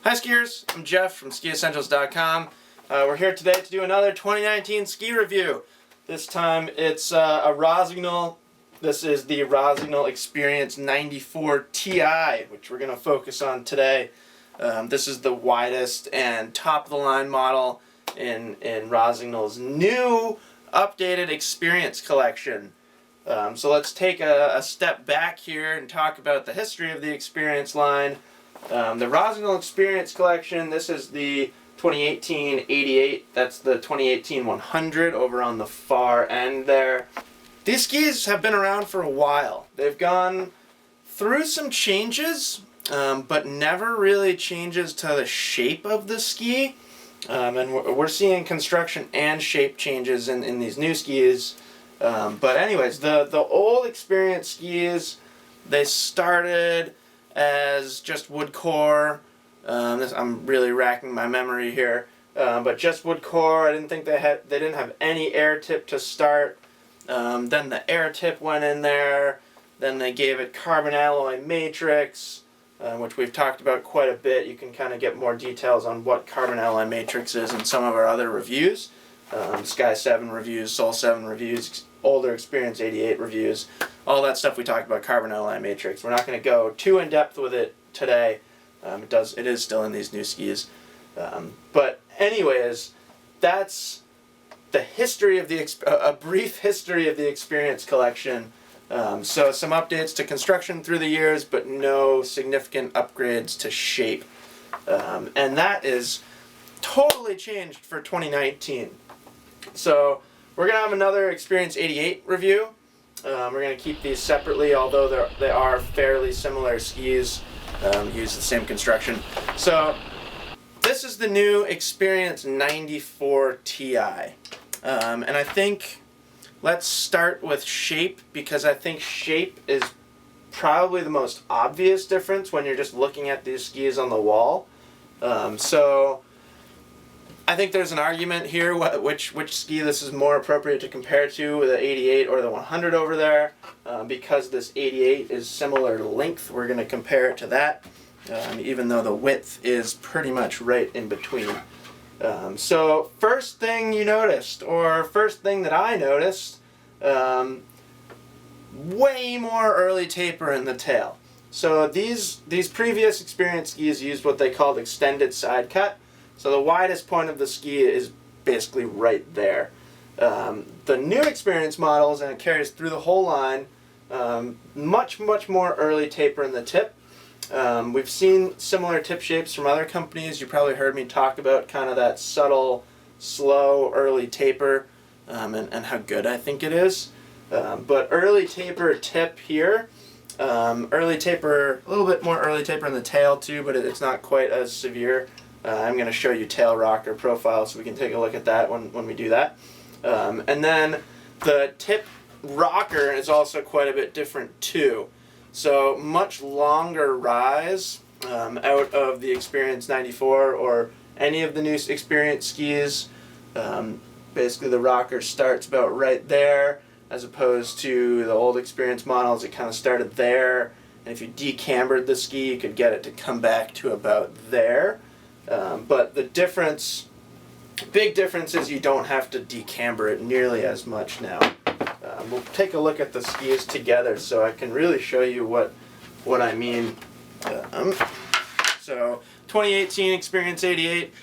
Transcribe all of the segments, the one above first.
Hi skiers, I'm Jeff from SkiEssentials.com. We're here today to do another 2019 ski review. This time it's a Rossignol. This is the Rossignol Experience 94 Ti, which we're going to focus on today. This is the widest and top-of-the-line model in Rossignol's new updated Experience collection. So let's take a step back here and talk about the history of the Experience line. The Rossignol Experience collection, this is the 2018 88, that's the 2018 100 over on the far end there. These skis have been around for a while. They've gone through some changes, but never really changes to the shape of the ski. And we're seeing construction and shape changes in these new skis. But anyways, the old Experience skis, they started as just wood core. I'm really racking my memory here, but just wood core. I didn't think they didn't have any air tip to start. Then the air tip went in there. Then they gave it carbon alloy matrix, which we've talked about quite a bit. You can kind of get more details on what carbon alloy matrix is in some of our other reviews. Sky 7 reviews, Soul 7 reviews, older Experience 88 reviews, all that stuff we talked about carbon alloy matrix. We're not going to go too in depth with it today. It is still in these new skis. But anyways, that's the history of a brief history of the Experience collection. So some updates to construction through the years, but no significant upgrades to shape. And that is totally changed for 2019. So we're going to have another Experience 88 review. We're going to keep these separately, although they are fairly similar skis, use the same construction. So this is the new Experience 94 Ti. And I think let's start with shape, because I think shape is probably the most obvious difference when you're just looking at these skis on the wall. So I think there's an argument here which ski this is more appropriate to compare to, the 88 or the 100 over there. Because this 88 is similar length, we're going to compare it to that, even though the width is pretty much right in between. So first thing you noticed, or first thing that I noticed, way more early taper in the tail. So these previous Experience skis used what they called extended side cut. So the widest point of the ski is basically right there. The new Experience models, and it carries through the whole line, much more early taper in the tip. We've seen similar tip shapes from other companies. You probably heard me talk about kind of that subtle, slow, early taper, and how good I think it is. But early taper tip here, early taper, a little bit more early taper in the tail too, but it's not quite as severe. I'm going to show you tail rocker profile so we can take a look at that when we do that. And then the tip rocker is also quite a bit different too. So much longer rise out of the Experience 94 or any of the new Experience skis. Basically the rocker starts about right there, as opposed to the old Experience models. It kind of started there, and if you decambered the ski you could get it to come back to about there. But the big difference is you don't have to decamber it nearly as much now. We'll take a look at the skis together so I can really show you what I mean. So 2018 Experience 88,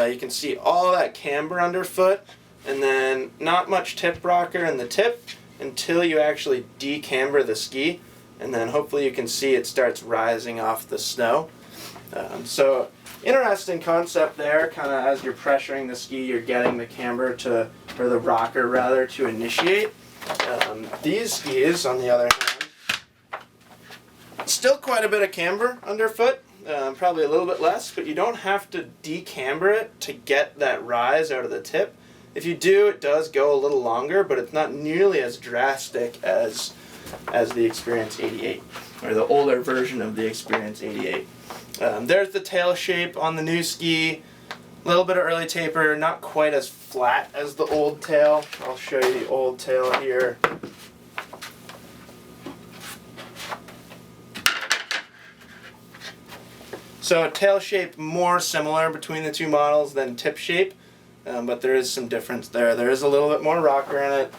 you can see all that camber underfoot, and then not much tip rocker in the tip until you actually decamber the ski, and then hopefully you can see it starts rising off the snow. So interesting concept there, kind of as you're pressuring the ski, you're getting the camber or the rocker rather, to initiate. These skis, on the other hand, still quite a bit of camber underfoot, probably a little bit less, but you don't have to decamber it to get that rise out of the tip. If you do, it does go a little longer, but it's not nearly as drastic as the Experience 88, or the older version of the Experience 88. There's the tail shape on the new ski. A little bit of early taper, not quite as flat as the old tail. I'll show you the old tail here. So tail shape more similar between the two models than tip shape, but there is some difference there. There is a little bit more rocker in it,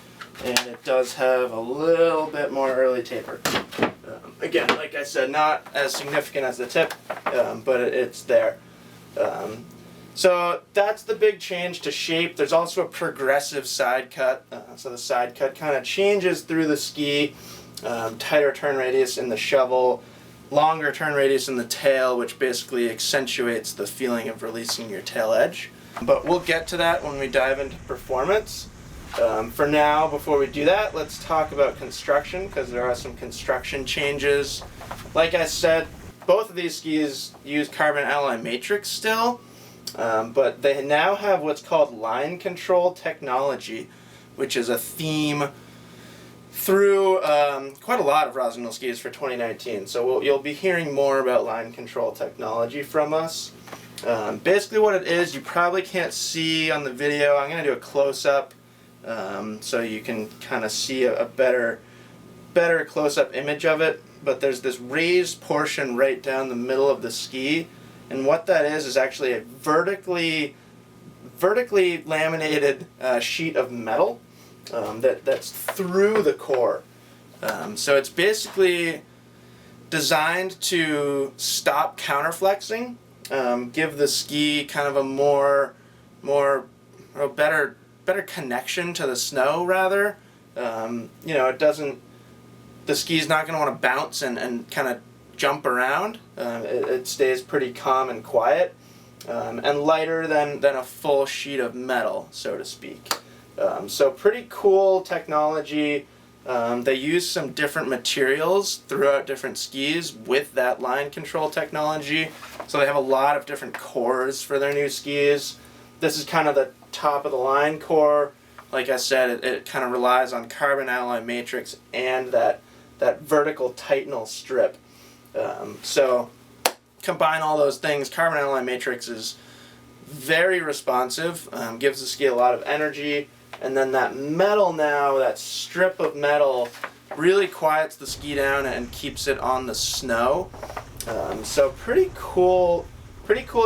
and it does have a little bit more early taper. Again, like I said, not as significant as the tip, but it's there. So that's the big change to shape. There's also a progressive side cut. So the side cut kind of changes through the ski. Tighter turn radius in the shovel, longer turn radius in the tail, which basically accentuates the feeling of releasing your tail edge. But we'll get to that when we dive into performance. For now, before we do that, let's talk about construction, because there are some construction changes. Like I said, both of these skis use carbon alloy matrix still, but they now have what's called line control technology, which is a theme through quite a lot of Rossignol skis for 2019. So you'll be hearing more about line control technology from us. Basically what it is, you probably can't see on the video. I'm going to do a close-up so you can kind of see a better close-up image of it. But there's this raised portion right down the middle of the ski, and what that is actually a vertically laminated sheet of metal that's through the core. So it's basically designed to stop counterflexing, give the ski kind of a better connection to the snow rather. It doesn't. The ski's not going to want to bounce and kind of jump around. It stays pretty calm and quiet, and lighter than a full sheet of metal, so to speak. So pretty cool technology. They use some different materials throughout different skis with that line control technology. So they have a lot of different cores for their new skis. This is kind of the top of the line core. Like I said, it kind of relies on carbon alloy matrix and that vertical titanal strip. So combine all those things. Carbon alloy matrix is very responsive, gives the ski a lot of energy, and then that metal now, that strip of metal, really quiets the ski down and keeps it on the snow. So pretty cool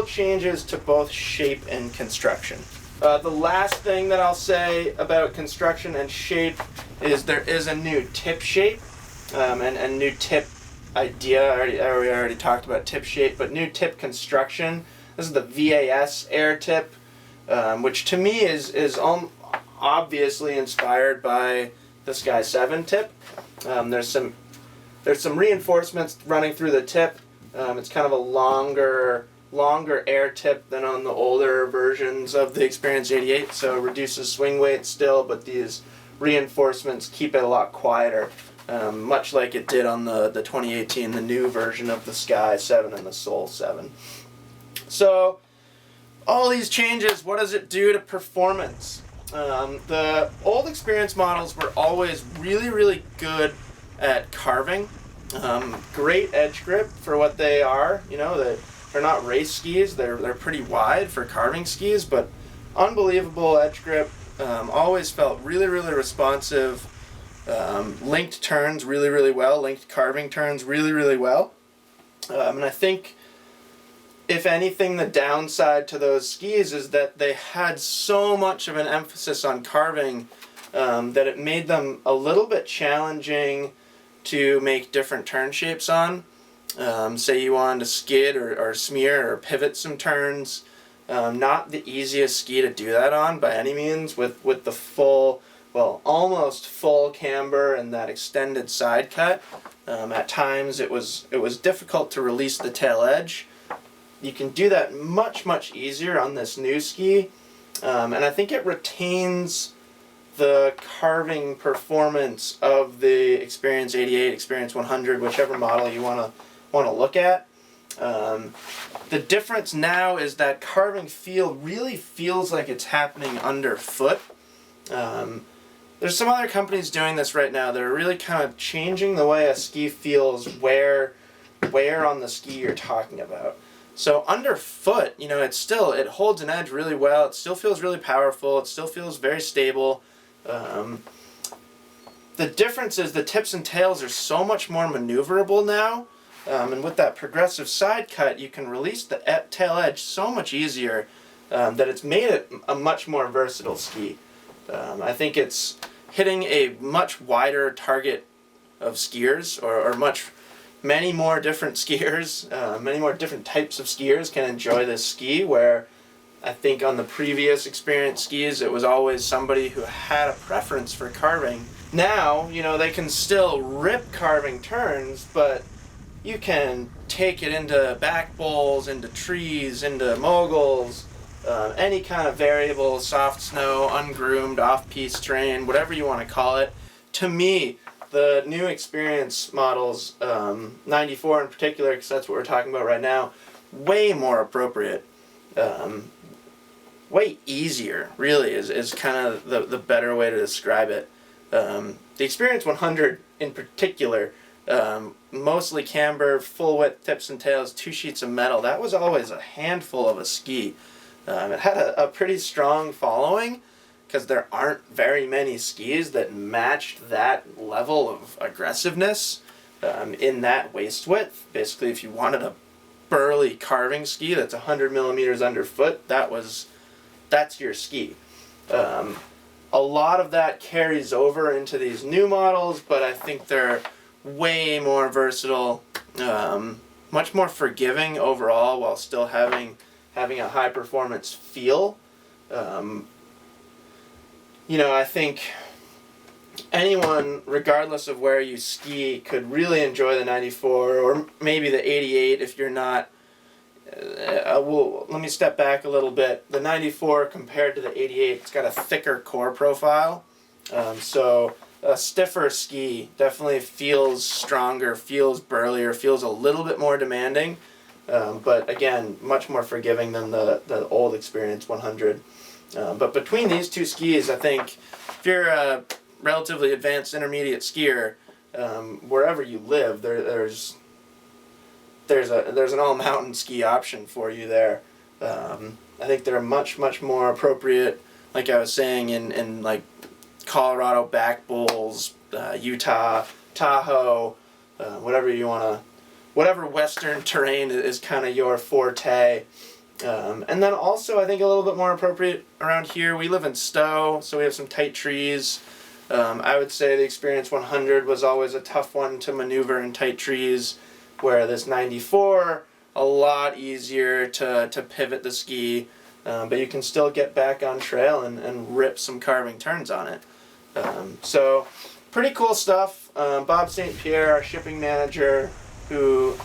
changes to both shape and construction. The last thing that I'll say about construction and shape is there is a new tip shape and new tip idea. We already talked about tip shape, but new tip construction. This is the VAS air tip, which to me is obviously inspired by the Sky 7 tip. There's some reinforcements running through the tip. It's kind of a longer air tip than on the older versions of the Experience 88, so it reduces swing weight still, but these reinforcements keep it a lot quieter, much like it did on the 2018, the new version of the Sky 7 and the Soul 7. So all these changes, what does it do to performance? The old Experience models were always really good at carving. Great edge grip for what they are. They're not race skis. They're pretty wide for carving skis, but unbelievable edge grip. Always felt really responsive. Linked turns really well. Linked carving turns really well. And I think, if anything, the downside to those skis is that they had so much of an emphasis on carving that it made them a little bit challenging to make different turn shapes on. Say you wanted to skid or smear or pivot some turns. Not the easiest ski to do that on by any means, with the full, well, almost full camber and that extended side cut. At times it was difficult to release the tail edge. You can do that much easier on this new ski, and I think it retains the carving performance of the Experience 88, Experience 100, whichever model you want to look at. The difference now is that carving feel really feels like it's happening underfoot. There's some other companies doing this right now. They're really kind of changing the way a ski feels where on the ski you're talking about. So underfoot, it holds an edge really well. It still feels really powerful. It still feels very stable. The difference is the tips and tails are so much more maneuverable now. and with that progressive side cut, you can release the tail edge so much easier that it's made it a much more versatile ski. I think it's hitting a much wider target of skiers, or many more different skiers, many more different types of skiers can enjoy this ski, where I think on the previous Experience skis it was always somebody who had a preference for carving. Now, you know, they can still rip carving turns, but you can take it into back bowls, into trees, into moguls, any kind of variable, soft snow, ungroomed, off-piste terrain, whatever you want to call it. To me, the new Experience models, 94 in particular, because that's what we're talking about right now, way more appropriate. Way easier, really, is kind of the better way to describe it. The Experience 100 in particular, mostly camber, full width tips and tails, 2 sheets of metal. That was always a handful of a ski. It had a pretty strong following, because there aren't very many skis that matched that level of aggressiveness in that waist width. Basically, if you wanted a burly carving ski that's 100 millimeters underfoot, that's your ski. A lot of that carries over into these new models, but I think they're way more versatile, much more forgiving overall, while still having a high performance feel. You know, I think anyone, regardless of where you ski, could really enjoy the 94, or maybe the 88 if you're not. Let me step back a little bit. The 94 compared to the 88, it's got a thicker core profile. So a stiffer ski definitely feels stronger, feels burlier, feels a little bit more demanding. But again, much more forgiving than the old Experience 100. But between these two skis, I think if you're a relatively advanced intermediate skier, wherever you live, there's an all-mountain ski option for you there. I think they're much more appropriate, like I was saying, in like Colorado back bowls, Utah, Tahoe, whatever western terrain is kind of your forte. And then also I think a little bit more appropriate around here. We live in Stowe, so we have some tight trees. I would say the Experience 100 was always a tough one to maneuver in tight trees, where this 94, a lot easier to pivot the ski, but you can still get back on trail and rip some carving turns on it. So pretty cool stuff. Bob St. Pierre, our shipping manager, who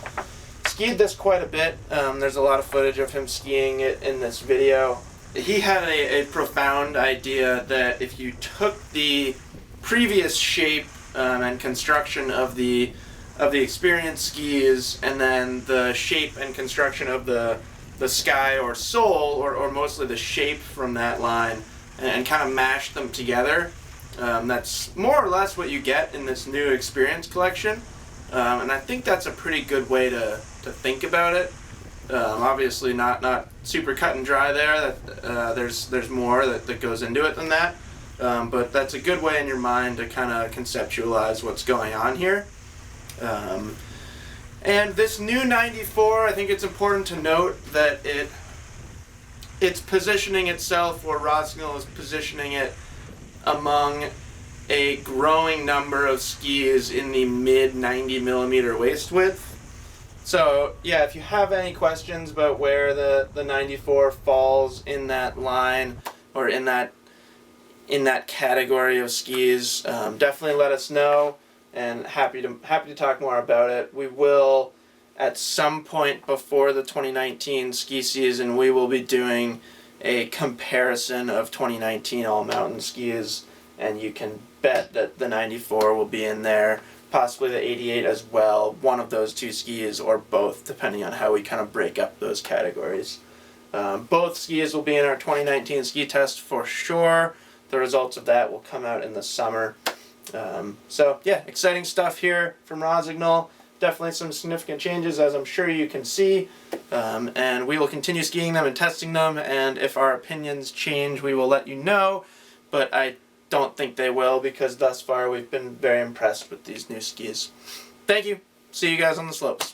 skied this quite a bit. There's a lot of footage of him skiing it in this video. He had a profound idea that if you took the previous shape and construction of the Experience skis, and then the shape and construction of the Sky or Soul, or mostly the shape from that line, and kind of mash them together, that's more or less what you get in this new Experience collection. And I think that's a pretty good way to think about it. Obviously not super cut and dry there. That there's more that goes into it than that. But that's a good way in your mind to kind of conceptualize what's going on here. And this new 94, I think it's important to note that it's positioning itself, or Rossignol is positioning it, among a growing number of skis in the mid 90 millimeter waist width. So yeah, if you have any questions about where the 94 falls in that line, or in that category of skis, definitely let us know, and happy to talk more about it. We will, at some point before the 2019 ski season, we will be doing a comparison of 2019 all-mountain skis, and you can bet that the 94 will be in there, possibly the 88 as well, one of those two skis, or both, depending on how we kind of break up those categories. Both skis will be in our 2019 ski test for sure. The results of that will come out in the summer. So yeah, exciting stuff here from Rossignol. Definitely some significant changes, as I'm sure you can see. And we will continue skiing them and testing them, and if our opinions change, we will let you know. But I don't think they will, because thus far we've been very impressed with these new skis. Thank you. See you guys on the slopes.